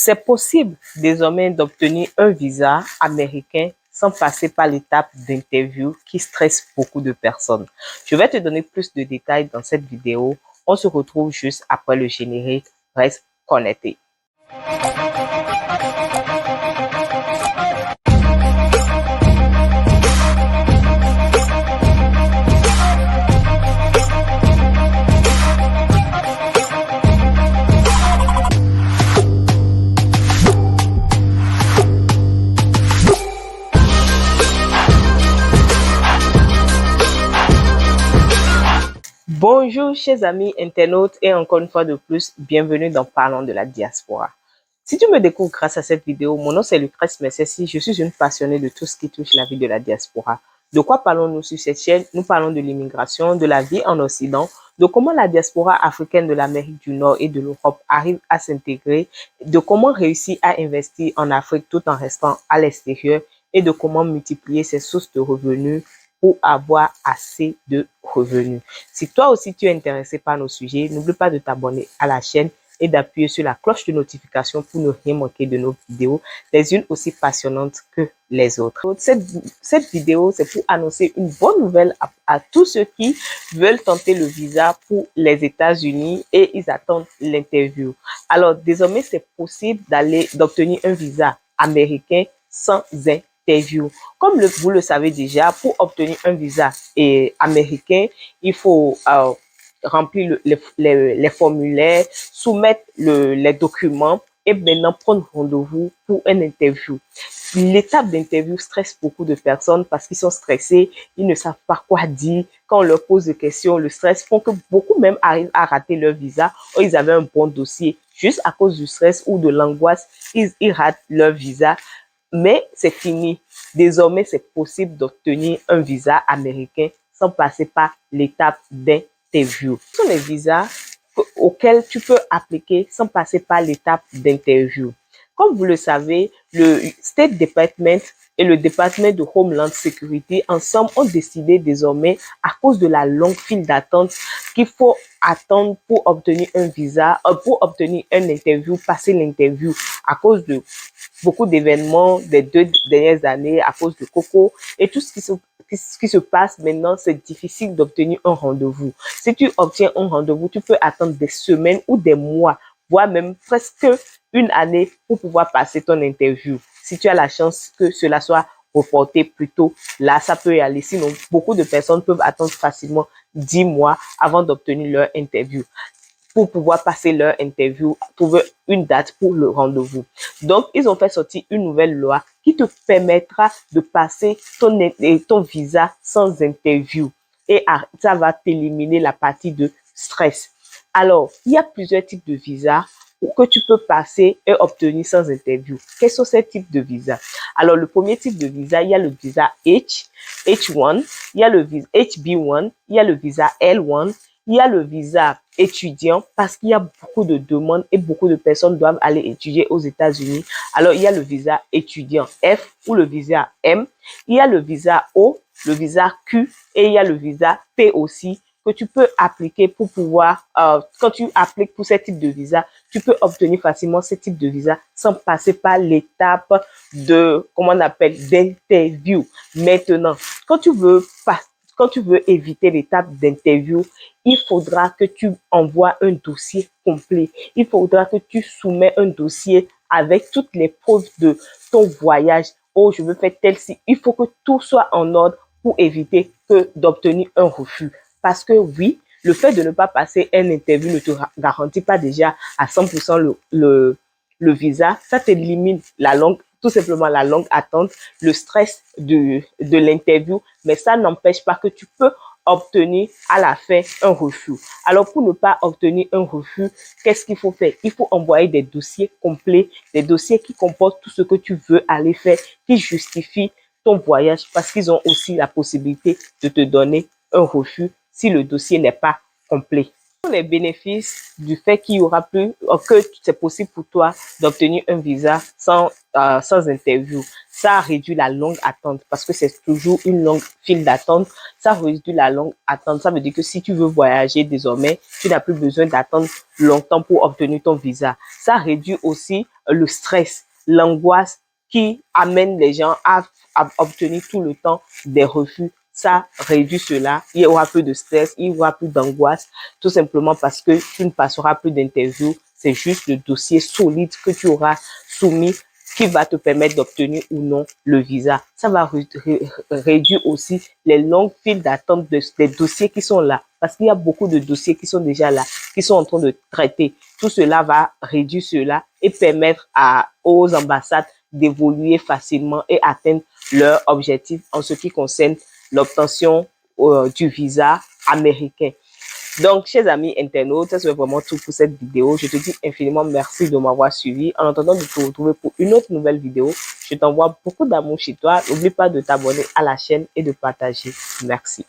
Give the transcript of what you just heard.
C'est possible désormais d'obtenir un visa américain sans passer par l'étape d'interview qui stresse beaucoup de personnes. Je vais te donner plus de détails dans cette vidéo. On se retrouve juste après le générique. Reste connecté. Bonjour chers amis internautes et encore une fois de plus, bienvenue dans Parlons de la diaspora. Si tu me découvres grâce à cette vidéo, mon nom c'est Lucrèce Messessi, je suis une passionnée de tout ce qui touche la vie de la diaspora. De quoi parlons-nous sur cette chaîne? Nous parlons de l'immigration, de la vie en Occident, de comment la diaspora africaine de l'Amérique du Nord et de l'Europe arrive à s'intégrer, de comment réussir à investir en Afrique tout en restant à l'extérieur et de comment multiplier ses sources de revenus pour avoir assez de revenus. Si toi aussi tu es intéressé par nos sujets, n'oublie pas de t'abonner à la chaîne et d'appuyer sur la cloche de notification pour ne rien manquer de nos vidéos, les unes aussi passionnantes que les autres. Cette vidéo, c'est pour annoncer une bonne nouvelle à tous ceux qui veulent tenter le visa pour les États-Unis et ils attendent l'interview. Alors, désormais, c'est possible d'obtenir un visa américain sans interview. Comme vous le savez déjà, pour obtenir un visa américain, il faut remplir les formulaires, soumettre les documents et maintenant prendre rendez-vous pour une interview. L'étape d'interview stresse beaucoup de personnes parce qu'ils sont stressés, ils ne savent pas quoi dire. Quand on leur pose des questions, le stress font que beaucoup même arrivent à rater leur visa ou ils avaient un bon dossier. Juste à cause du stress ou de l'angoisse, ils ratent leur visa. Mais c'est fini. Désormais, c'est possible d'obtenir un visa américain sans passer par l'étape d'interview. Ce sont les visas auxquels tu peux appliquer sans passer par l'étape d'interview. Comme vous le savez, le State Department et le département de Homeland Security ensemble ont décidé désormais, à cause de la longue file d'attente, qu'il faut attendre pour obtenir un visa, pour obtenir une interview, passer l'interview à cause de beaucoup d'événements des 2 dernières années, à cause de Coco et tout ce qui se passe maintenant, c'est difficile d'obtenir un rendez-vous. Si tu obtiens un rendez-vous, tu peux attendre des semaines ou des mois, voire même presque une année pour pouvoir passer ton interview. Si tu as la chance que cela soit reporté plus tôt, là, ça peut y aller. Sinon, beaucoup de personnes peuvent attendre facilement 10 mois avant d'obtenir leur interview, pour pouvoir passer leur interview, trouver une date pour le rendez-vous. Donc, ils ont fait sortir une nouvelle loi qui te permettra de passer ton visa sans interview. Et ça va t'éliminer la partie de stress. Alors, il y a plusieurs types de visas que tu peux passer et obtenir sans interview. Quels sont ces types de visas? Alors, le premier type de visa, il y a le visa H1, il y a le visa HB1, il y a le visa L1, il y a le visa étudiant parce qu'il y a beaucoup de demandes et beaucoup de personnes doivent aller étudier aux États-Unis. Alors, il y a le visa étudiant F ou le visa M. Il y a le visa O, le visa Q et il y a le visa P aussi que tu peux appliquer pour pouvoir, quand tu appliques pour ce type de visa, tu peux obtenir facilement ce type de visa sans passer par l'étape de, comment on appelle, d'interview. Maintenant, quand tu veux éviter l'étape d'interview, il faudra que tu envoies un dossier complet. Il faudra que tu soumets un dossier avec toutes les preuves de ton voyage. Oh, je veux faire tel site. Il faut que tout soit en ordre pour éviter d'obtenir un refus. Parce que oui, le fait de ne pas passer un interview ne te garantit pas déjà à 100% le visa. Ça t'élimine tout simplement la longue attente, le stress de l'interview, mais ça n'empêche pas que tu peux obtenir à la fin un refus. Alors, pour ne pas obtenir un refus, qu'est-ce qu'il faut faire? Il faut envoyer des dossiers complets, des dossiers qui comportent tout ce que tu veux aller faire, qui justifient ton voyage, parce qu'ils ont aussi la possibilité de te donner un refus si le dossier n'est pas complet. les bénéfices du fait qu'il y aura plus, que c'est possible pour toi d'obtenir un visa sans interview. Ça réduit la longue attente parce que c'est toujours une longue file d'attente. Ça réduit la longue attente. Ça veut dire que si tu veux voyager désormais, tu n'as plus besoin d'attendre longtemps pour obtenir ton visa. Ça réduit aussi le stress, l'angoisse qui amène les gens à obtenir tout le temps des refus. Ça réduit cela, il y aura plus de stress, il y aura plus d'angoisse, tout simplement parce que tu ne passeras plus d'interview, c'est juste le dossier solide que tu auras soumis qui va te permettre d'obtenir ou non le visa. Ça va réduire aussi les longues files d'attente des dossiers qui sont là, parce qu'il y a beaucoup de dossiers qui sont déjà là, qui sont en train de traiter. Tout cela va réduire cela et permettre aux ambassades d'évoluer facilement et atteindre leur objectif en ce qui concerne l'obtention du visa américain. Donc, chers amis internautes, ça serait vraiment tout pour cette vidéo. Je te dis infiniment merci de m'avoir suivi. En attendant de te retrouver pour une autre nouvelle vidéo, je t'envoie beaucoup d'amour chez toi. N'oublie pas de t'abonner à la chaîne et de partager. Merci.